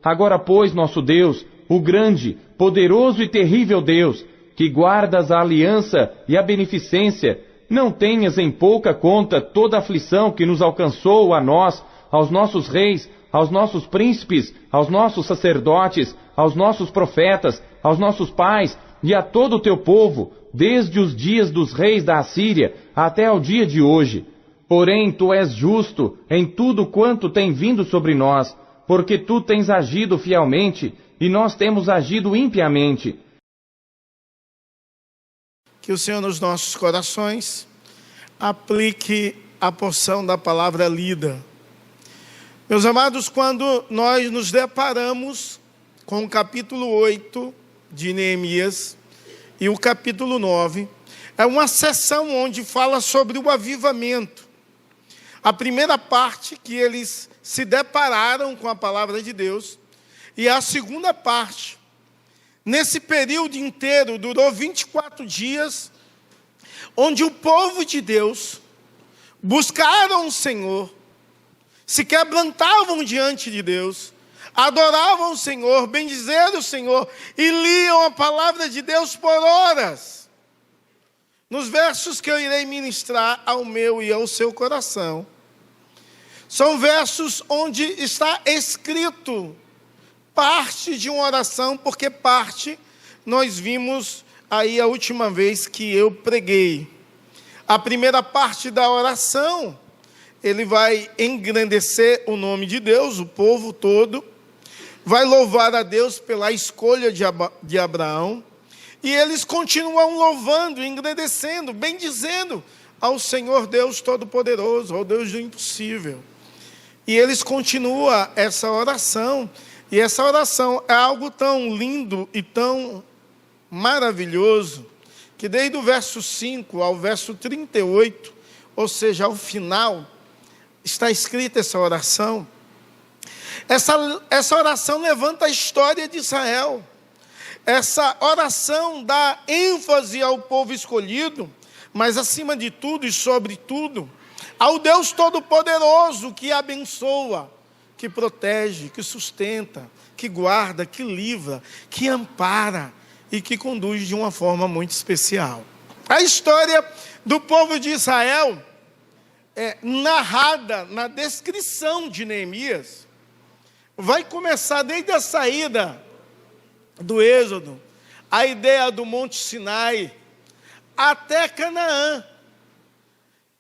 Agora, pois, nosso Deus, o grande, poderoso e terrível Deus, que guardas a aliança e a beneficência, não tenhas em pouca conta toda a aflição que nos alcançou a nós, aos nossos reis, aos nossos príncipes, aos nossos sacerdotes, aos nossos profetas, aos nossos pais e a todo o teu povo, desde os dias dos reis da Assíria até ao dia de hoje. Porém, tu és justo em tudo quanto tem vindo sobre nós, porque tu tens agido fielmente e nós temos agido impiamente. Que o Senhor nos nossos corações aplique a porção da palavra lida. Meus amados, quando nós nos deparamos com o capítulo 8 de Neemias e o capítulo 9, é uma seção onde fala sobre o avivamento. A primeira parte que eles se depararam com a palavra de Deus, e a segunda parte, nesse período inteiro, durou 24 dias, onde o povo de Deus buscaram o Senhor, se quebrantavam diante de Deus, adoravam o Senhor, bendizeram o Senhor e liam a palavra de Deus por horas. Nos versos que eu irei ministrar ao meu e ao seu coração, são versos onde está escrito parte de uma oração, porque parte nós vimos aí a última vez que eu preguei. A primeira parte da oração, ele vai engrandecer o nome de Deus, o povo todo, vai louvar a Deus pela escolha de Abraão, e eles continuam louvando, engrandecendo, bendizendo ao Senhor Deus Todo-Poderoso, ao Deus do impossível. E eles continuam essa oração, e essa oração é algo tão lindo e tão maravilhoso, que desde o verso 5 ao verso 38, ou seja, ao final, está escrita essa oração. Essa oração levanta a história de Israel. Essa oração dá ênfase ao povo escolhido, mas acima de tudo e sobretudo, ao Deus Todo-Poderoso que abençoa, que protege, que sustenta, que guarda, que livra, que ampara e que conduz de uma forma muito especial. A história do povo de Israel é narrada na descrição de Neemias. Vai começar desde a saída do Êxodo, a ideia do Monte Sinai, até Canaã.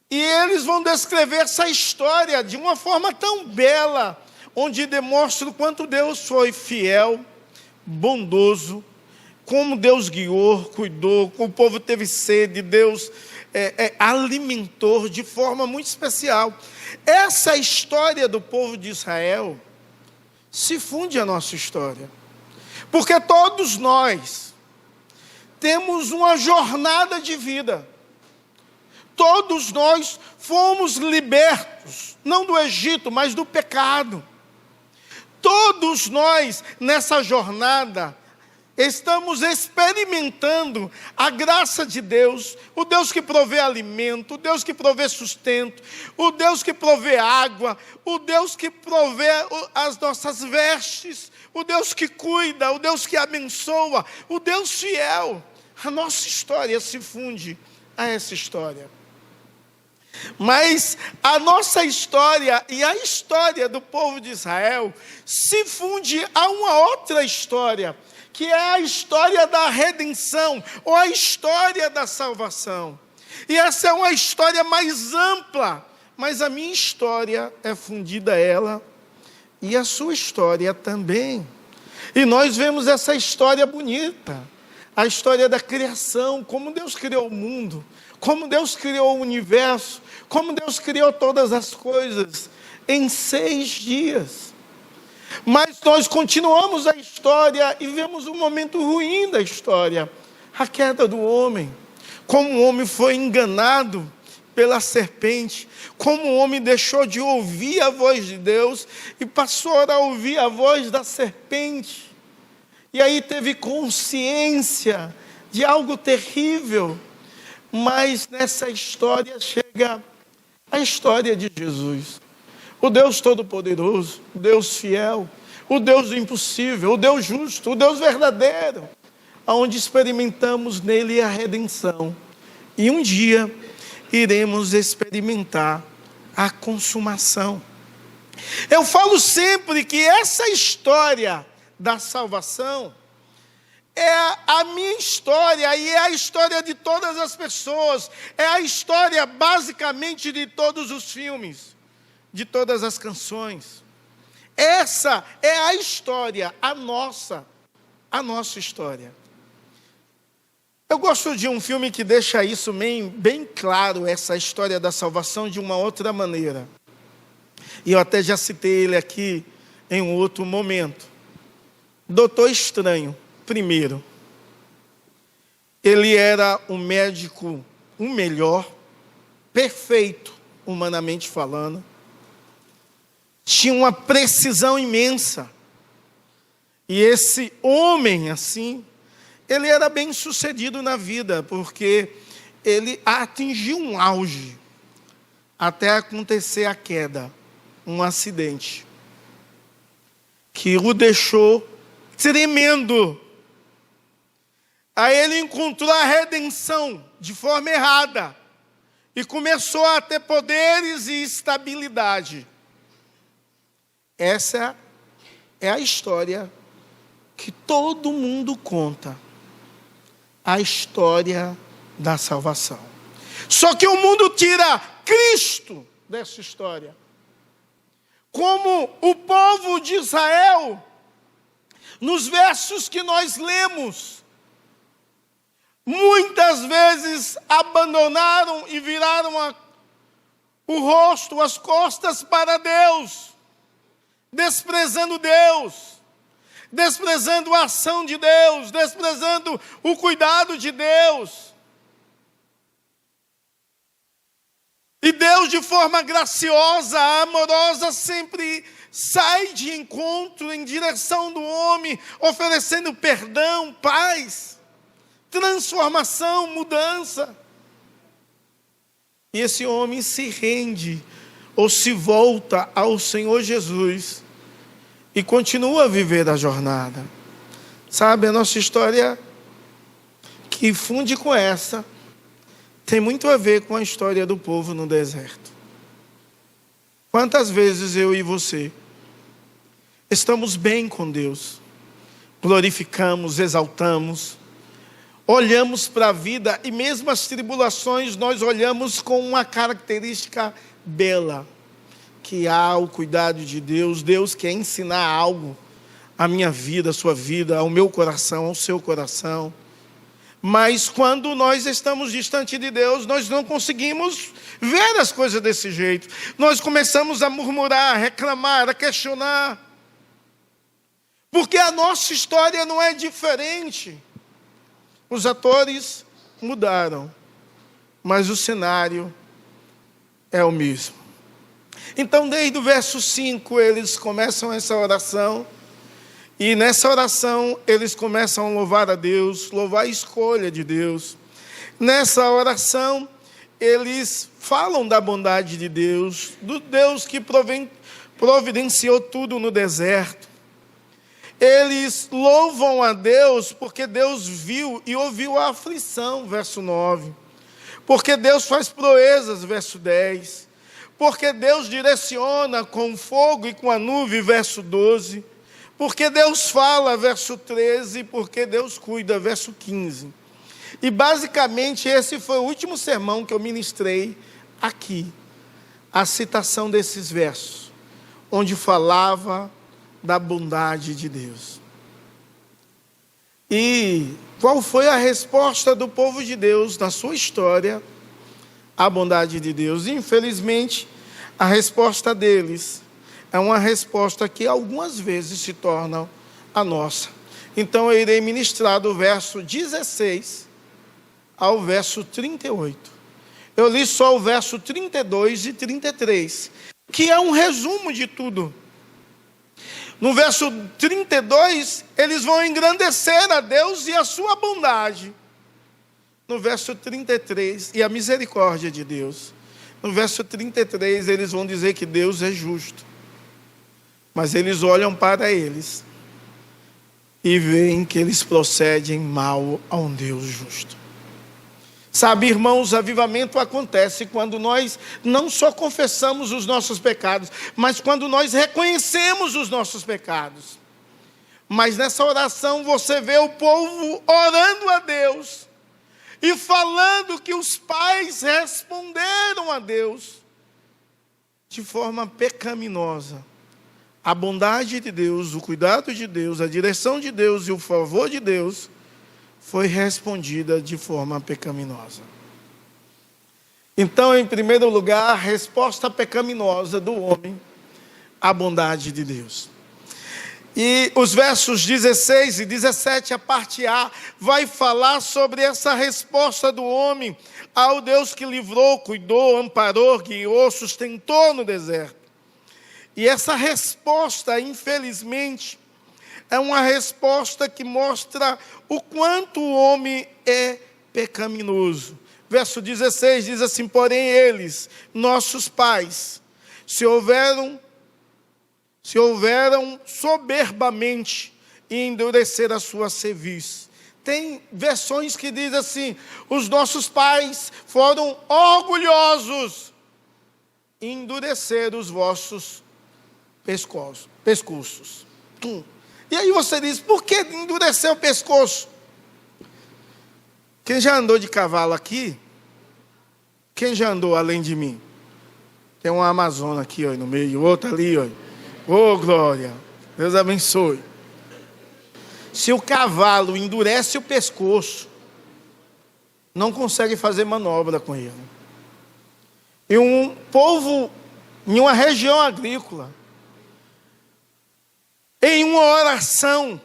E eles vão descrever essa história de uma forma tão bela, onde demonstra o quanto Deus foi fiel, bondoso, como Deus guiou, cuidou, como o povo teve sede, Deus alimentou de forma muito especial. Essa história do povo de Israel se funde à nossa história, porque todos nós temos uma jornada de vida. Todos nós fomos libertos, não do Egito, mas do pecado. Todos nós, nessa jornada, estamos experimentando a graça de Deus, o Deus que provê alimento, o Deus que provê sustento, o Deus que provê água, o Deus que provê as nossas vestes, o Deus que cuida, o Deus que abençoa, o Deus fiel. A nossa história se funde a essa história. Mas a nossa história e a história do povo de Israel se funde a uma outra história, que é a história da redenção, ou a história da salvação. E essa é uma história mais ampla, mas a minha história é fundida a ela, e a sua história também. E nós vemos essa história bonita, a história da criação, como Deus criou o mundo, como Deus criou o universo, como Deus criou todas as coisas em 6 dias. Mas nós continuamos a história e vemos um momento ruim da história, a queda do homem. Como o homem foi enganado pela serpente, como o homem deixou de ouvir a voz de Deus e passou a ouvir a voz da serpente. E aí teve consciência de algo terrível. Mas nessa história chega a história de Jesus, o Deus Todo-Poderoso, o Deus fiel, o Deus do impossível, o Deus justo, o Deus verdadeiro, onde experimentamos nele a redenção. E um dia iremos experimentar a consumação. Eu falo sempre que essa história da salvação é a minha história e é a história de todas as pessoas. É a história basicamente de todos os filmes, de todas as canções. Essa é a história, a nossa história. Eu gosto de um filme que deixa isso bem claro, essa história da salvação de uma outra maneira. E eu até já citei ele aqui em um outro momento. Doutor Estranho, primeiro. Ele era um médico, o melhor, perfeito, humanamente falando. Tinha uma precisão imensa. E esse homem, assim, ele era bem sucedido na vida, porque ele atingiu um auge, até acontecer a queda, um acidente, que o deixou tremendo. Aí ele encontrou a redenção de forma errada, e começou a ter poderes e estabilidade. Essa é a história que todo mundo conta. A história da salvação. Só que o mundo tira Cristo dessa história. Como o povo de Israel, nos versos que nós lemos, muitas vezes abandonaram e viraram o rosto, as costas para Deus, desprezando Deus, desprezando a ação de Deus, desprezando o cuidado de Deus. E Deus, de forma graciosa, amorosa, sempre sai de encontro em direção do homem, oferecendo perdão, paz, transformação, mudança. E esse homem se rende, ou se volta ao Senhor Jesus, e continua a viver a jornada. Sabe, a nossa história, que funde com essa, tem muito a ver com a história do povo no deserto. Quantas vezes eu e você estamos bem com Deus, glorificamos, exaltamos, olhamos para a vida, e mesmo as tribulações nós olhamos com uma característica bela, que há o cuidado de Deus. Deus quer ensinar algo à minha vida, à sua vida, ao meu coração, ao seu coração. Mas quando nós estamos distante de Deus, nós não conseguimos ver as coisas desse jeito. Nós começamos a murmurar, a reclamar, a questionar. Porque a nossa história não é diferente. Os atores mudaram, mas o cenário é o mesmo. Então, desde o verso 5, eles começam essa oração. E nessa oração, eles começam a louvar a Deus, louvar a escolha de Deus. Nessa oração, eles falam da bondade de Deus, do Deus que providenciou tudo no deserto. Eles louvam a Deus porque Deus viu e ouviu a aflição, verso 9. Porque Deus faz proezas, verso 10. Porque Deus direciona com fogo e com a nuvem, verso 12. Porque Deus fala, verso 13. Porque Deus cuida, verso 15. E basicamente esse foi o último sermão que eu ministrei aqui. A citação desses versos, onde falava da bondade de Deus. E qual foi a resposta do povo de Deus na sua história à bondade de Deus? Infelizmente, a resposta deles é uma resposta que algumas vezes se torna a nossa. Então eu irei ministrar do verso 16 ao verso 38. Eu li só o verso 32 e 33, que é um resumo de tudo. No verso 32, eles vão engrandecer a Deus e a sua bondade. No verso 33, e a misericórdia de Deus. No verso 33, eles vão dizer que Deus é justo. Mas eles olham para eles e veem que eles procedem mal a um Deus justo. Sabe, irmãos, avivamento acontece quando nós não só confessamos os nossos pecados, mas quando nós reconhecemos os nossos pecados. Mas nessa oração você vê o povo orando a Deus e falando que os pais responderam a Deus de forma pecaminosa. A bondade de Deus, o cuidado de Deus, a direção de Deus e o favor de Deus foi respondida de forma pecaminosa. Então, em primeiro lugar, a resposta pecaminosa do homem à bondade de Deus. E os versos 16 e 17, a parte A, vai falar sobre essa resposta do homem ao Deus que livrou, cuidou, amparou, guiou, sustentou no deserto. E essa resposta, infelizmente, é uma resposta que mostra o quanto o homem é pecaminoso. Verso 16 diz assim: porém eles, nossos pais, se houveram soberbamente e endurecer a sua cerviz. Tem versões que dizem assim: os nossos pais foram orgulhosos e endureceram os vossos pescoços. E aí você diz: por que endurecer o pescoço? Quem já andou de cavalo aqui? Quem já andou além de mim? Tem uma Amazona aqui, ó, no meio, outra ali, ó. Oh, glória! Deus abençoe. Se o cavalo endurece o pescoço, não consegue fazer manobra com ele. E um povo, em uma região agrícola, em uma oração,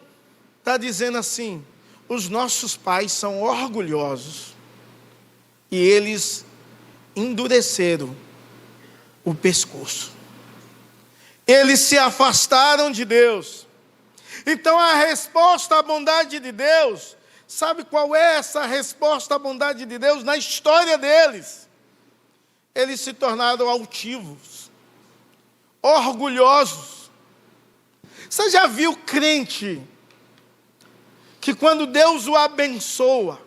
está dizendo assim: os nossos pais são orgulhosos e eles endureceram o pescoço. Eles se afastaram de Deus. Então a resposta à bondade de Deus, sabe qual é essa resposta à bondade de Deus na história deles? Eles se tornaram altivos, orgulhosos. Você já viu crente que quando Deus o abençoa,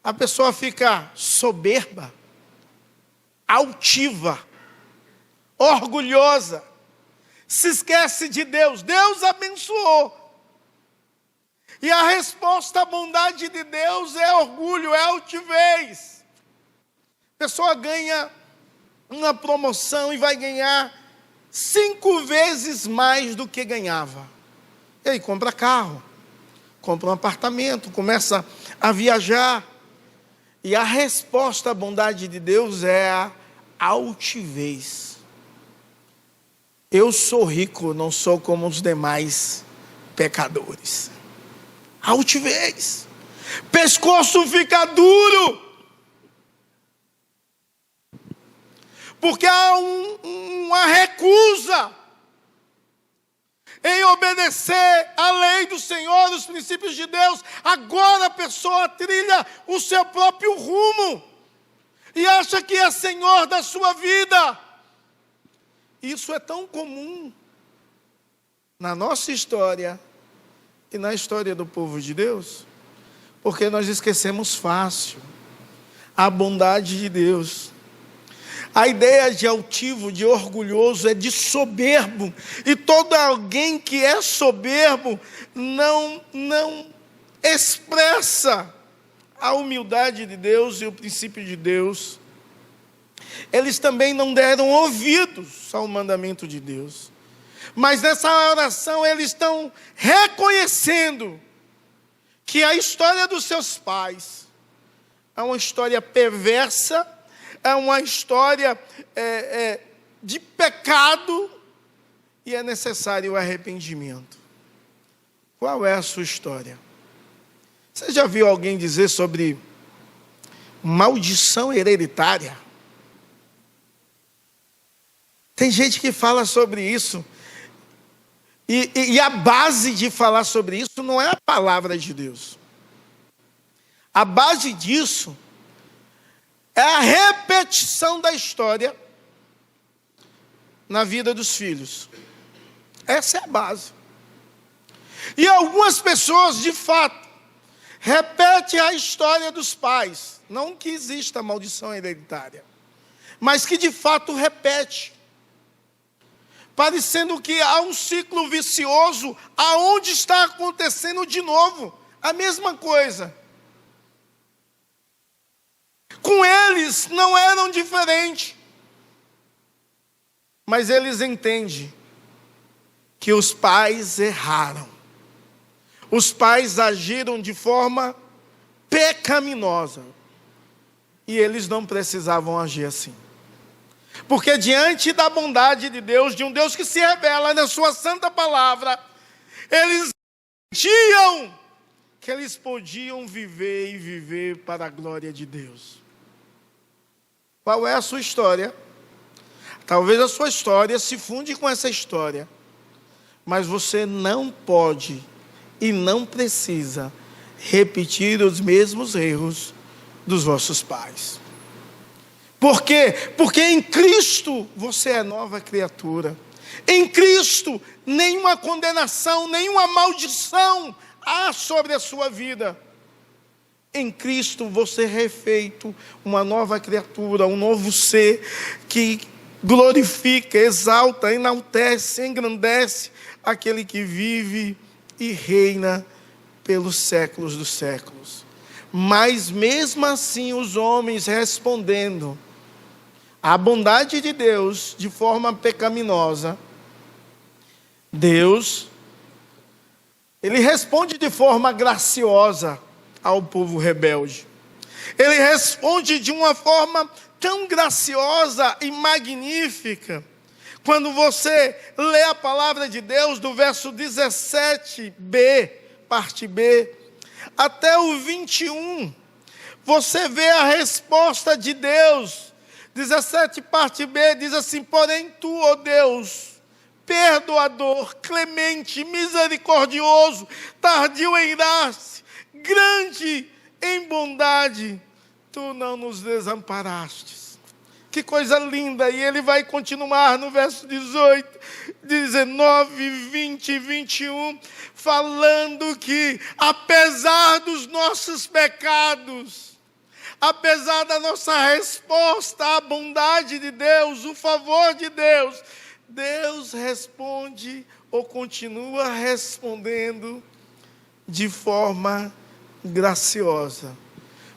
a pessoa fica soberba, altiva, orgulhosa, se esquece de Deus? Deus abençoou. E a resposta à bondade de Deus é orgulho, é altivez. A pessoa ganha uma promoção e vai ganhar 5 vezes mais do que ganhava. E aí compra carro, compra um apartamento, começa a viajar. E a resposta à bondade de Deus é a altivez. Eu sou rico, não sou como os demais pecadores. Altivez. Pescoço fica duro. Porque há uma recusa em obedecer à lei do Senhor, os princípios de Deus. Agora a pessoa trilha o seu próprio rumo e acha que é Senhor da sua vida. Isso é tão comum na nossa história e na história do povo de Deus, porque nós esquecemos fácil a bondade de Deus. A ideia de altivo, de orgulhoso, é de soberbo. E todo alguém que é soberbo não expressa a humildade de Deus e o princípio de Deus. Eles também não deram ouvidos ao mandamento de Deus. Mas nessa oração eles estão reconhecendo que a história dos seus pais é uma história perversa, é uma história de pecado e é necessário o arrependimento. Qual é a sua história? Você já viu alguém dizer sobre maldição hereditária? Tem gente que fala sobre isso. E a base de falar sobre isso não é a palavra de Deus. A base disso é a repetição da história na vida dos filhos. Essa é a base. E algumas pessoas, de fato, repetem a história dos pais. Não que exista maldição hereditária, mas que de fato repete. Parecendo que há um ciclo vicioso, aonde está acontecendo de novo a mesma coisa. Com eles não eram diferentes. Mas eles entendem que os pais erraram. Os pais agiram de forma pecaminosa. E eles não precisavam agir assim. Porque diante da bondade de Deus, de um Deus que se revela na sua santa palavra, eles entendiam que eles podiam viver e viver para a glória de Deus. Qual é a sua história? Talvez a sua história se funde com essa história, mas você não pode e não precisa repetir os mesmos erros dos vossos pais. Por quê? Porque em Cristo você é nova criatura. Em Cristo nenhuma condenação, nenhuma maldição há sobre a sua vida. Em Cristo você é refeito, uma nova criatura, um novo ser que glorifica, exalta, enaltece, engrandece aquele que vive e reina pelos séculos dos séculos. Mas mesmo assim os homens respondendo à bondade de Deus de forma pecaminosa, Deus, Ele responde de forma graciosa ao povo rebelde. Ele responde de uma forma tão graciosa e magnífica. Quando você lê a palavra de Deus, do verso 17b, parte B, até o 21, você vê a resposta de Deus. 17, parte B, diz assim: porém tu, ó Deus, perdoador, clemente, misericordioso, tardio em irar-se, grande em bondade, tu não nos desamparastes. Que coisa linda! E ele vai continuar no verso 18, 19, 20 e 21, falando que apesar dos nossos pecados, apesar da nossa resposta à bondade de Deus, o favor de Deus, Deus responde ou continua respondendo de forma graciosa.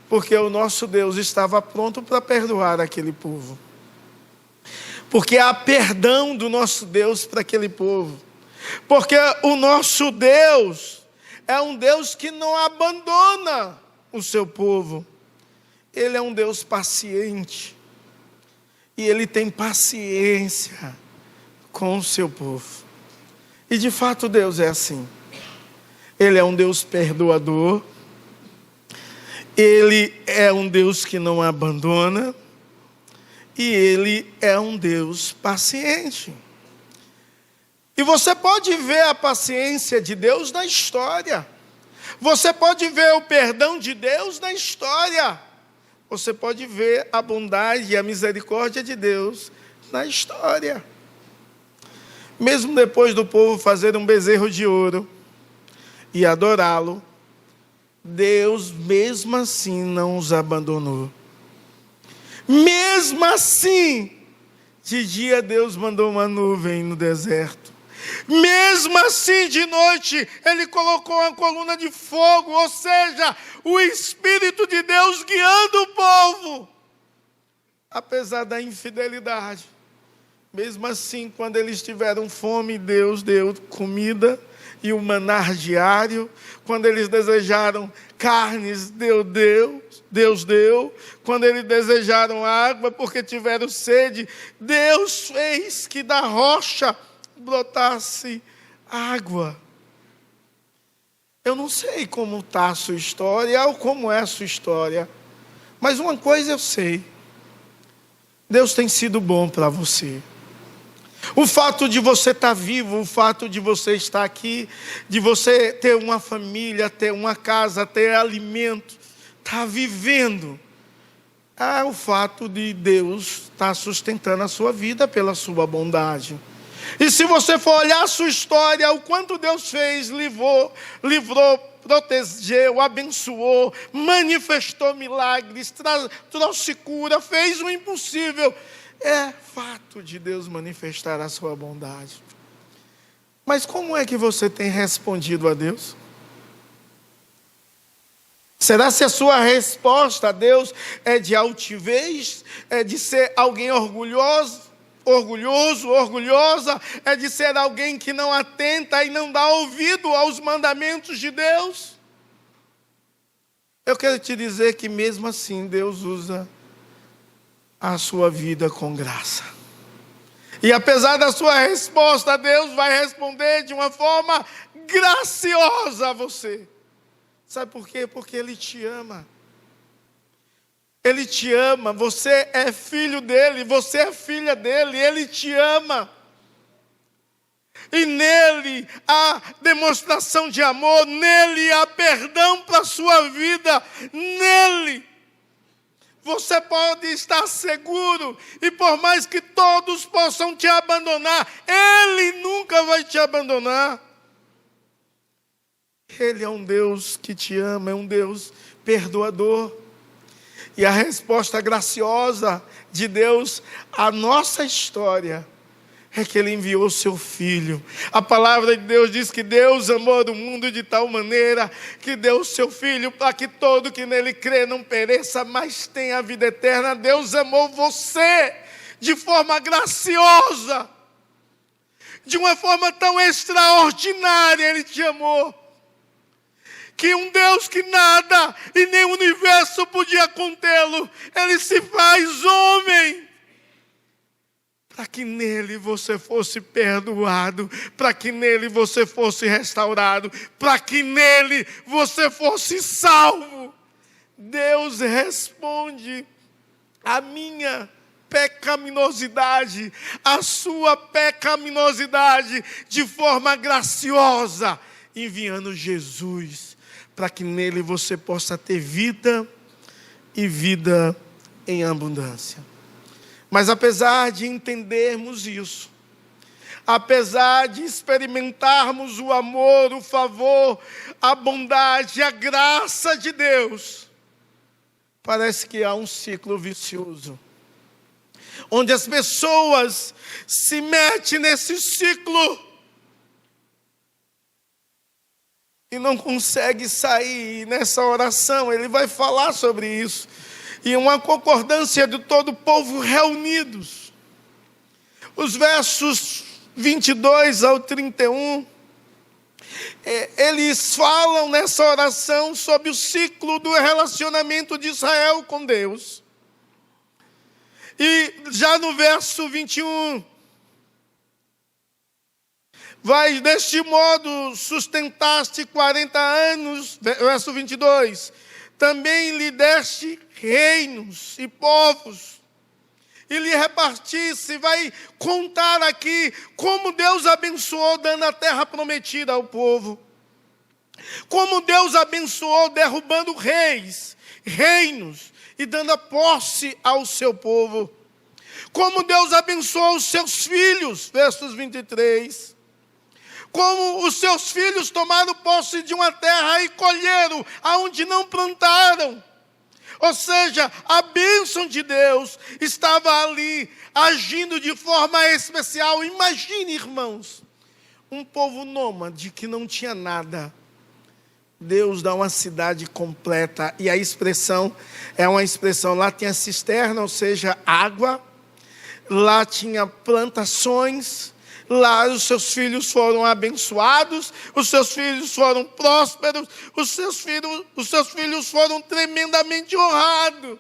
Porque o nosso Deus estava pronto para perdoar aquele povo. Porque há perdão do nosso Deus para aquele povo. Porque o nosso Deus é um Deus que não abandona o seu povo. Ele é um Deus paciente. E Ele tem paciência com o seu povo. E de fato Deus é assim. Ele é um Deus perdoador. Ele é um Deus que não abandona. E Ele é um Deus paciente. E você pode ver a paciência de Deus na história. Você pode ver o perdão de Deus na história. Você pode ver a bondade e a misericórdia de Deus na história. Mesmo depois do povo fazer um bezerro de ouro e adorá-lo, Deus mesmo assim não os abandonou. Mesmo assim, de dia Deus mandou uma nuvem no deserto. Mesmo assim, de noite, Ele colocou uma coluna de fogo, ou seja, o Espírito de Deus guiando o povo. Apesar da infidelidade, mesmo assim, quando eles tiveram fome, Deus deu comida e o manar diário. Quando eles desejaram carnes, Deus deu. Quando eles desejaram água, porque tiveram sede, Deus fez que da rocha brotasse água. Eu não sei como está a sua história ou como é a sua história, mas uma coisa eu sei: Deus tem sido bom para você. O fato de você estar vivo, o fato de você estar aqui, de você ter uma família, ter uma casa, ter alimento, estar vivendo, é o fato de Deus estar sustentando a sua vida pela sua bondade. E se você for olhar a sua história, o quanto Deus fez, livrou, protegeu, abençoou, manifestou milagres, trouxe cura, fez o impossível. É fato de Deus manifestar a sua bondade. Mas como é que você tem respondido a Deus? Será se a sua resposta a Deus é de altivez? É de ser alguém orgulhoso, orgulhosa? É de ser alguém que não atenta e não dá ouvido aos mandamentos de Deus? Eu quero te dizer que mesmo assim Deus usa a sua vida com graça. E apesar da sua resposta, Deus vai responder de uma forma graciosa a você. Sabe por quê? Porque Ele te ama. Ele te ama, você é filho dele, você é filha dele, Ele te ama. E nele há demonstração de amor, nele há perdão para a sua vida, nele você pode estar seguro, e por mais que todos possam te abandonar, Ele nunca vai te abandonar. Ele é um Deus que te ama, é um Deus perdoador. E a resposta graciosa de Deus à nossa história é que Ele enviou seu Filho. A palavra de Deus diz que Deus amou o mundo de tal maneira que deu o seu Filho para que todo que nele crê não pereça, mas tenha a vida eterna. Deus amou você de forma graciosa, de uma forma tão extraordinária. Ele te amou, que um Deus que nada e nem o universo podia contê-lo, Ele se faz homem, para que nele você fosse perdoado, para que nele você fosse restaurado, para que nele você fosse salvo. Deus responde a minha pecaminosidade, a sua pecaminosidade, de forma graciosa, enviando Jesus, para que nele você possa ter vida e vida em abundância. Mas apesar de entendermos isso, apesar de experimentarmos o amor, o favor, a bondade, a graça de Deus, parece que há um ciclo vicioso, onde as pessoas se metem nesse ciclo e não conseguem sair. Nessa oração ele vai falar sobre isso. E uma concordância de todo o povo reunidos. Os versos 22 ao 31, eles falam nessa oração sobre o ciclo do relacionamento de Israel com Deus. E já no verso 21, vai deste modo sustentaste 40 anos, verso 22, também lhe deste reinos e povos, e lhe repartisse. Vai contar aqui como Deus abençoou dando a terra prometida ao povo, como Deus abençoou derrubando reis, reinos e dando a posse ao seu povo, como Deus abençoou os seus filhos, versos 23, como os seus filhos tomaram posse de uma terra e colheram aonde não plantaram. Ou seja, a bênção de Deus estava ali, agindo de forma especial. Imagine, irmãos, um povo nômade que não tinha nada. Deus dá uma cidade completa. E a expressão é uma expressão, lá tinha cisterna, ou seja, água. Lá tinha plantações. Lá os seus filhos foram abençoados, os seus filhos foram prósperos, os seus filhos foram tremendamente honrados.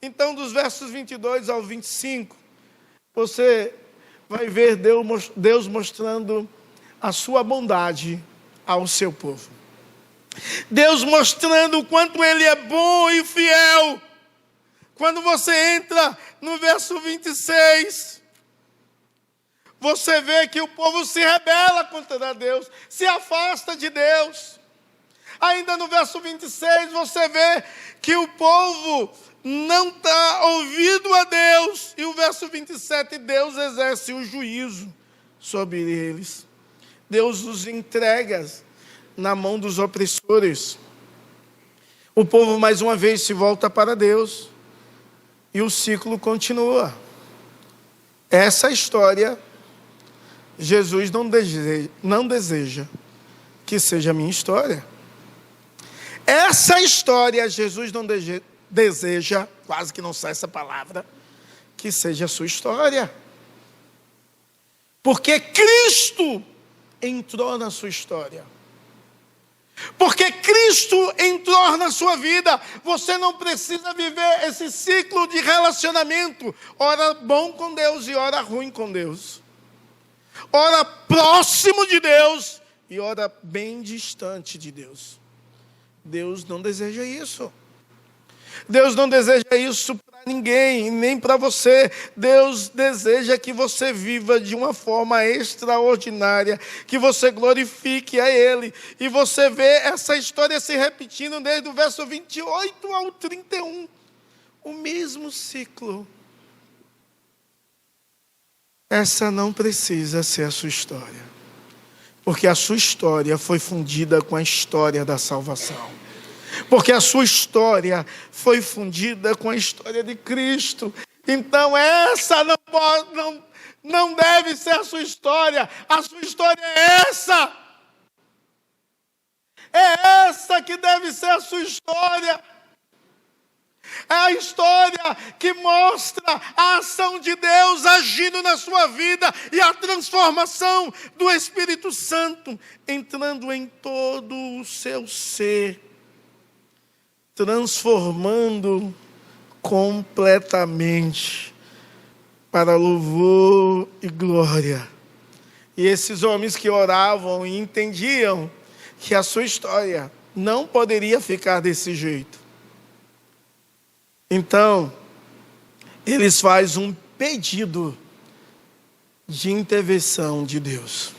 Então, dos versos 22 ao 25, você vai ver Deus mostrando a sua bondade ao seu povo. Deus mostrando o quanto Ele é bom e fiel. Quando você entra no verso 26... você vê que o povo se rebela contra Deus, se afasta de Deus. Ainda no verso 26, você vê que o povo não está ouvindo a Deus. E o verso 27, Deus exerce o juízo sobre eles. Deus os entrega na mão dos opressores. O povo mais uma vez se volta para Deus e o ciclo continua. Essa história, Jesus não deseja que seja a minha história. Essa história, Jesus não deseja, quase que não sai essa palavra, que seja a sua história. Porque Cristo entrou na sua história. Porque Cristo entrou na sua vida. Você não precisa viver esse ciclo de relacionamento, ora bom com Deus e ora ruim com Deus, ora próximo de Deus e ora bem distante de Deus. Deus não deseja isso. Deus não deseja isso para ninguém, nem para você. Deus deseja que você viva de uma forma extraordinária, que você glorifique a Ele. E você vê essa história se repetindo desde o verso 28 ao 31. O mesmo ciclo. Essa não precisa ser a sua história, porque a sua história foi fundida com a história da salvação. Porque a sua história foi fundida com a história de Cristo. Então essa não deve ser a sua história. A sua história é essa. É essa que deve ser a sua história. É a história que mostra a ação de Deus agindo na sua vida e a transformação do Espírito Santo entrando em todo o seu ser, transformando completamente para louvor e glória. E esses homens que oravam e entendiam que a sua história não poderia ficar desse jeito. Então, eles fazem um pedido de intervenção de Deus.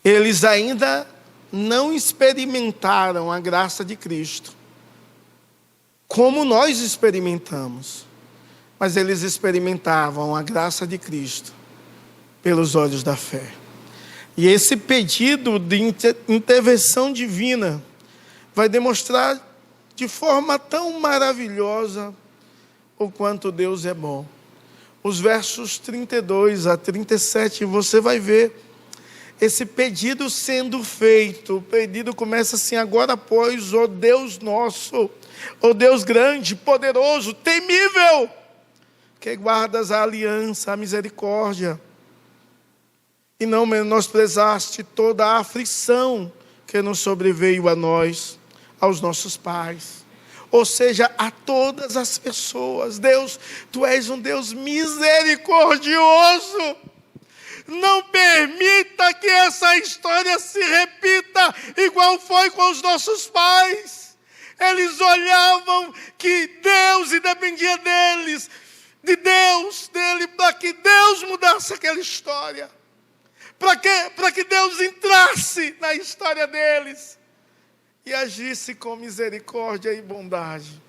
Eles ainda não experimentaram a graça de Cristo como nós experimentamos, mas eles experimentavam a graça de Cristo pelos olhos da fé. E esse pedido de intervenção divina vai demonstrar de forma tão maravilhosa o quanto Deus é bom. Os versos 32 a 37, você vai ver esse pedido sendo feito. O pedido começa assim: agora pois, ó Deus nosso, ó Deus grande, poderoso, temível, que guardas a aliança, a misericórdia, e não menosprezaste toda a aflição que nos sobreveio a nós, aos nossos pais, ou seja, a todas as pessoas. Deus, Tu és um Deus misericordioso. Não permita que essa história se repita igual foi com os nossos pais. Eles olhavam que Deus, e dependia deles, dele, para que Deus mudasse aquela história, para que Deus entrasse na história deles e agisse com misericórdia e bondade.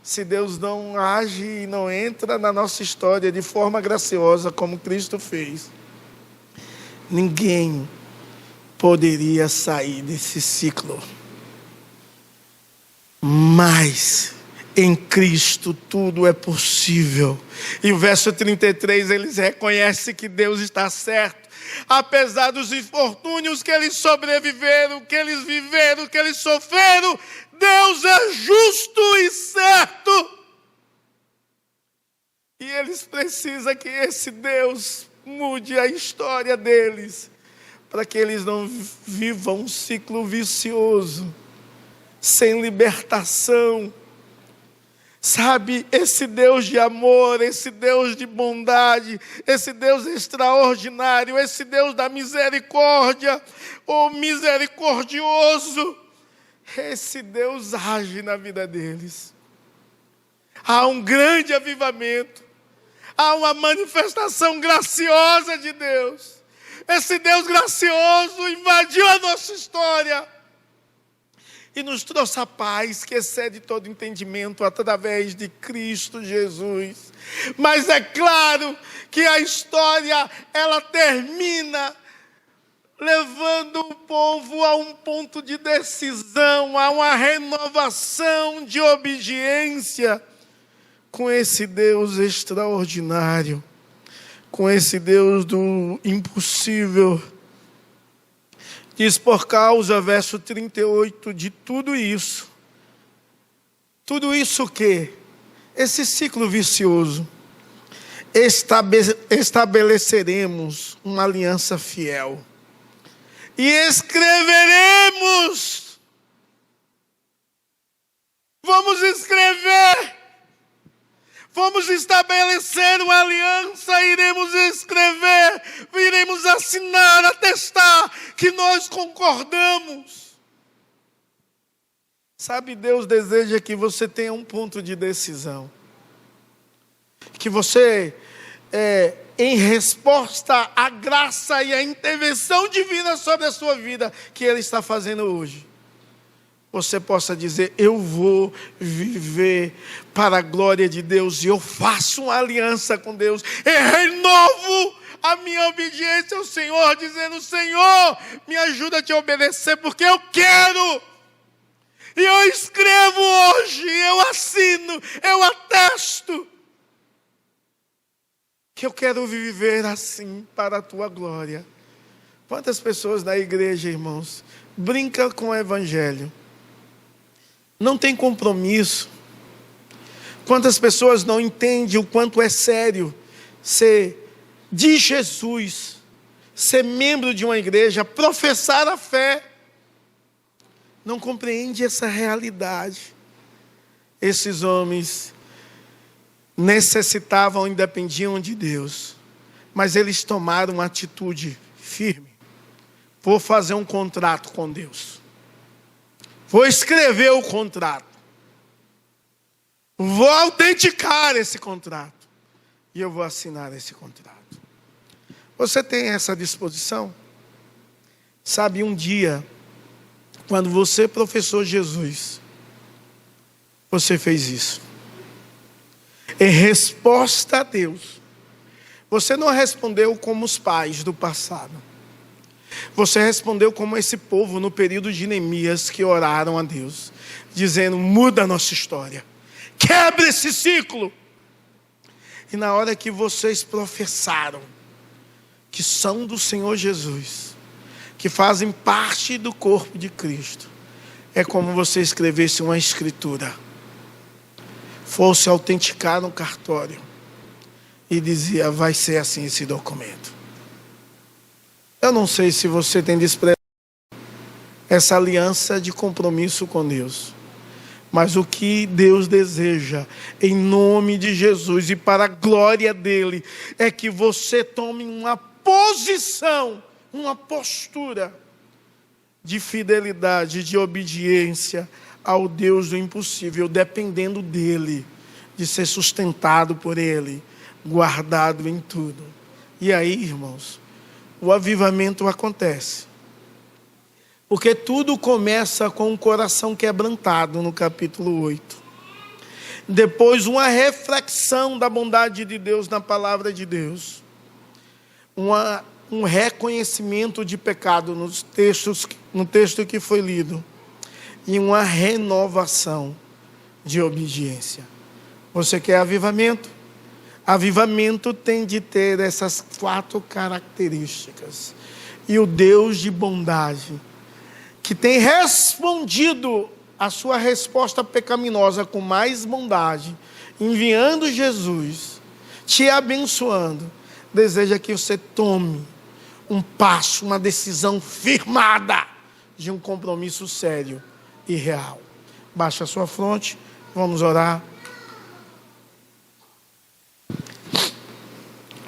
Se Deus não age e não entra na nossa história de forma graciosa como Cristo fez, ninguém poderia sair desse ciclo. Mas em Cristo tudo é possível. E o verso 33, eles reconhecem que Deus está certo. Apesar dos infortúnios que eles sobreviveram, que eles viveram, que eles sofreram, Deus é justo e certo. E eles precisam que esse Deus mude a história deles, para que eles não vivam um ciclo vicioso, sem libertação. Sabe, esse Deus de amor, esse Deus de bondade, esse Deus extraordinário, esse Deus da misericórdia, o misericordioso, esse Deus age na vida deles. Há um grande avivamento, há uma manifestação graciosa de Deus. Esse Deus gracioso invadiu a nossa história e nos trouxe a paz que excede todo entendimento através de Cristo Jesus. Mas é claro que a história, ela termina levando o povo a um ponto de decisão, a uma renovação de obediência com esse Deus extraordinário, com esse Deus do impossível. Diz: por causa, verso 38, de tudo isso o quê? Esse ciclo vicioso, estabeleceremos uma aliança fiel e escreveremos. Vamos escrever. Vamos estabelecer uma aliança, iremos escrever, iremos assinar, atestar que nós concordamos. Sabe, Deus deseja que você tenha um ponto de decisão. Que você, em resposta à graça e à intervenção divina sobre a sua vida, que Ele está fazendo hoje, você possa dizer: eu vou viver para a glória de Deus, e eu faço uma aliança com Deus, e renovo a minha obediência ao Senhor, dizendo: Senhor, me ajuda a te obedecer, porque eu quero. E eu escrevo hoje, eu assino, eu atesto que eu quero viver assim para a tua glória. Quantas pessoas na igreja, irmãos, brincam com o evangelho, não tem compromisso? Quantas pessoas não entendem o quanto é sério ser de Jesus, ser membro de uma igreja, professar a fé? Não compreende essa realidade. Esses homens necessitavam e dependiam de Deus, mas eles tomaram uma atitude firme. Vou fazer um contrato com Deus. Vou escrever o contrato. Vou autenticar esse contrato. E eu vou assinar esse contrato. Você tem essa disposição? Sabe, um dia, quando você professou Jesus, você fez isso. Em resposta a Deus. Você não respondeu como os pais do passado. Você respondeu como esse povo no período de Neemias, que oraram a Deus, dizendo: muda a nossa história, quebra esse ciclo. E na hora que vocês professaram que são do Senhor Jesus, que fazem parte do corpo de Cristo, é como você escrevesse uma escritura, fosse autenticar no cartório e dizia: vai ser assim esse documento. Eu não sei se você tem desprezado essa aliança de compromisso com Deus, mas o que Deus deseja, em nome de Jesus e para a glória dEle, é que você tome uma posição, uma postura de fidelidade, de obediência ao Deus do impossível, dependendo dEle, de ser sustentado por Ele, guardado em tudo. E aí, irmãos, o avivamento acontece. Porque tudo começa com um coração quebrantado, no capítulo 8. Depois, uma reflexão da bondade de Deus na palavra de Deus. Um reconhecimento de pecado no texto que foi lido. E uma renovação de obediência. Você quer avivamento? Avivamento tem de ter essas 4 características. E o Deus de bondade, que tem respondido a sua resposta pecaminosa com mais bondade, enviando Jesus, te abençoando, deseja que você tome um passo, uma decisão firmada de um compromisso sério e real. Baixa a sua fronte, vamos orar.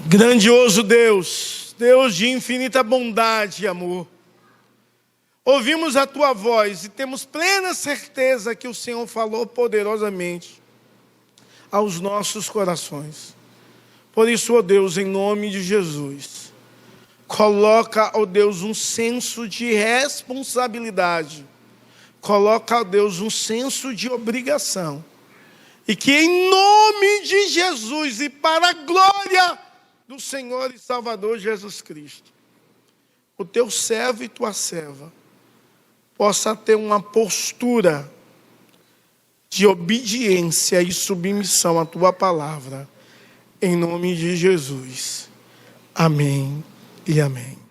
Grandioso Deus, Deus de infinita bondade e amor, ouvimos a Tua voz e temos plena certeza que o Senhor falou poderosamente aos nossos corações. Por isso, ó Deus, em nome de Jesus, coloca, ó Deus, um senso de responsabilidade, coloca, ó Deus, um senso de obrigação, E que em nome de Jesus e para a glória do Senhor e Salvador Jesus Cristo, o teu servo e tua serva possa ter uma postura de obediência e submissão à tua palavra, em nome de Jesus. Amém e amém.